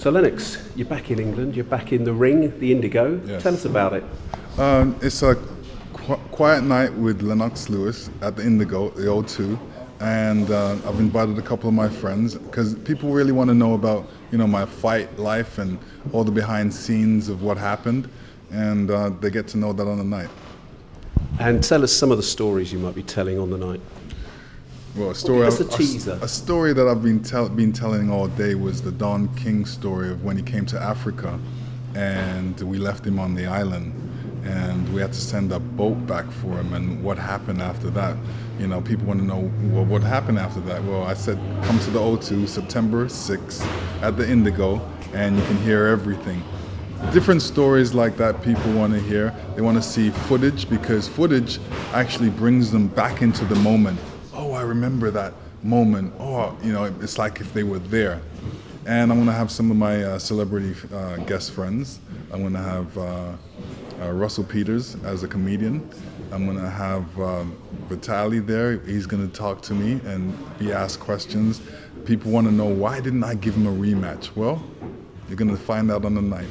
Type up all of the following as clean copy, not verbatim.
So Lennox, you're back in England, you're back in the ring, the Indigo. Yes. Tell us about it. It's a quiet night with Lennonx Lewis at the Indigo, the O2, and I've invited a couple of my friends because people really want to know about my fight life and all the behind scenes of what happened, and they get to know that on the night. And tell us some of the stories you might be telling on the night. Well, a story. Give us a teaser. A story that I've been telling all day was the Don King story of when he came to Africa, and we left him on the island, and we had to send a boat back for him. And what happened after that? People want to know, well, what happened after that? Well, I said, come to the O2 September 6th at the Indigo, and you can hear everything. Different stories like that people want to hear. They want to see footage because footage actually brings them back into the moment. Oh, I remember that moment. Oh, it's like if they were there. And I'm going to have some of my celebrity guest friends. I'm going to have Russell Peters as a comedian. I'm going to have Vitaly there. He's going to talk to me and be asked questions. People want to know, why didn't I give him a rematch? Well, you're going to find out on the night.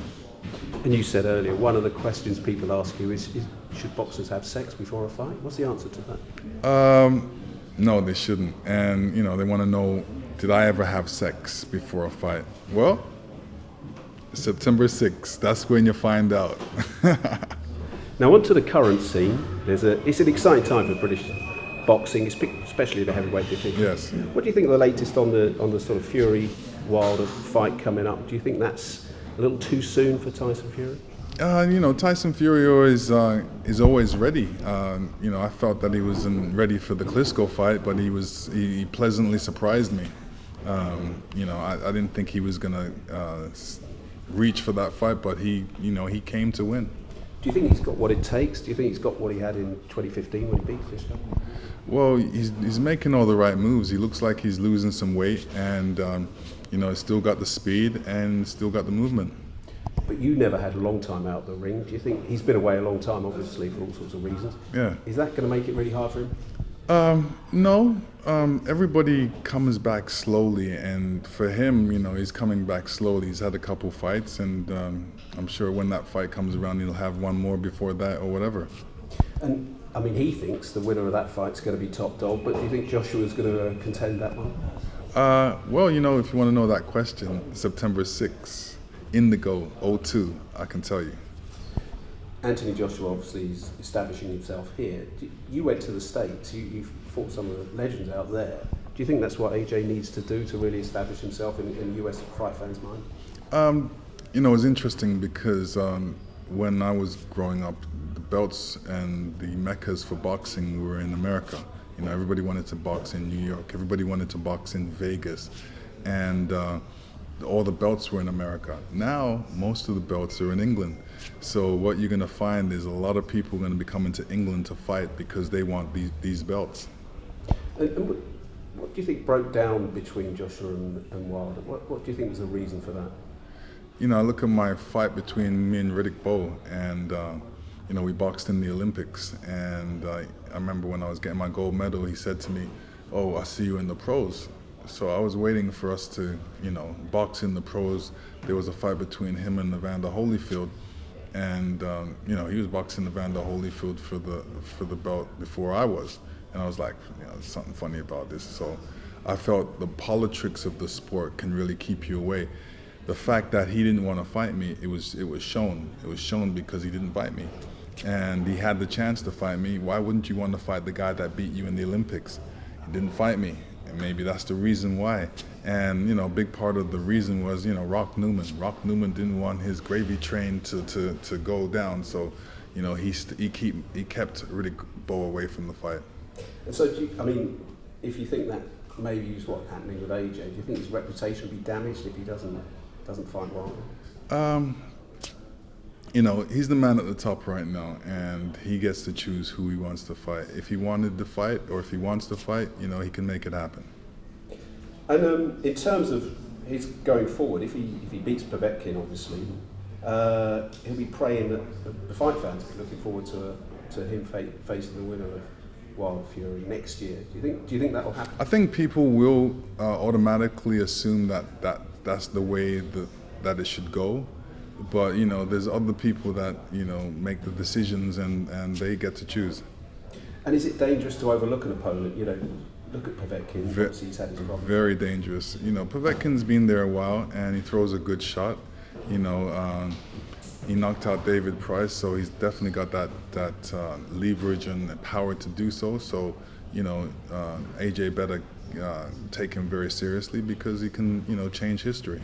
And you said earlier, one of the questions people ask you is should boxers have sex before a fight? What's the answer to that? No, they shouldn't. And, they want to know, did I ever have sex before a fight? Well, September 6th, that's when you find out. Now, on to the current scene. It's an exciting time for British boxing, especially the heavyweight division. Yes. What do you think of the latest on the sort of Fury Wilder fight coming up? Do you think that's a little too soon for Tyson Fury? Tyson Fury is always ready. I felt that he wasn't ready for the Klitschko fight, but he pleasantly surprised me. I didn't think he was gonna reach for that fight, but he came to win. Do you think he's got what it takes? Do you think he's got what he had in 2015 when he beat Klitschko? Well, he's making all the right moves. He looks like he's losing some weight, and he's still got the speed and still got the movement. But you never had a long time out the ring. Do you think he's been away a long time, obviously, for all sorts of reasons? Yeah. Is that going to make it really hard for him? No. Everybody comes back slowly, and for him, he's coming back slowly. He's had a couple fights, and I'm sure when that fight comes around, he'll have one more before that or whatever. And he thinks the winner of that fight's going to be top dog. But do you think Joshua's going to contend that one? Well, if you want to know that question, September 6th. Indigo, O2, I can tell you. Anthony Joshua obviously is establishing himself here. You went to the States, you fought some of the legends out there. Do you think that's what AJ needs to do to really establish himself in US fight fans' mind? It's interesting because when I was growing up, the belts and the meccas for boxing were in America. Everybody wanted to box in New York, everybody wanted to box in Vegas, and all the belts were in America. Now, most of the belts are in England. So what you're going to find is a lot of people are going to be coming to England to fight because they want these belts. And what do you think broke down between Joshua and Wilder? What do you think was the reason for that? I look at my fight between me and Riddick Bowe, and we boxed in the Olympics. And I remember when I was getting my gold medal, he said to me, "Oh, I see you in the pros." So I was waiting for us to, box in the pros. There was a fight between him and Evander Holyfield, and he was boxing Evander Holyfield for the belt before I was, and I was like, there's something funny about this. So I felt the politics of the sport can really keep you away. The fact that he didn't want to fight me, it was shown. It was shown because he didn't fight me, and he had the chance to fight me. Why wouldn't you want to fight the guy that beat you in the Olympics? He didn't fight me. And maybe that's the reason why. And, a big part of the reason was, Rock Newman. Rock Newman didn't want his gravy train to go down. So, he kept Riddick Bowe away from the fight. And so, if you think that maybe is what's happening with AJ, do you think his reputation will be damaged if he doesn't fight Wilder? He's the man at the top right now, and he gets to choose who he wants to fight. If he wanted to fight, or if he wants to fight, he can make it happen. And in terms of his going forward, if he beats Povetkin, obviously, he'll be praying that the fight fans are looking forward to him facing the winner of Wilder Fury next year. Do you think that will happen? I think people will automatically assume that that's the way that it should go. But there's other people that make the decisions, and they get to choose. And is it dangerous to overlook an opponent? Look at Povetkin. Obviously, he's had his problems. Very dangerous. Povetkin's been there a while, and he throws a good shot. He knocked out David Price, so he's definitely got that leverage and power to do so. So, AJ better take him very seriously, because he can, change history.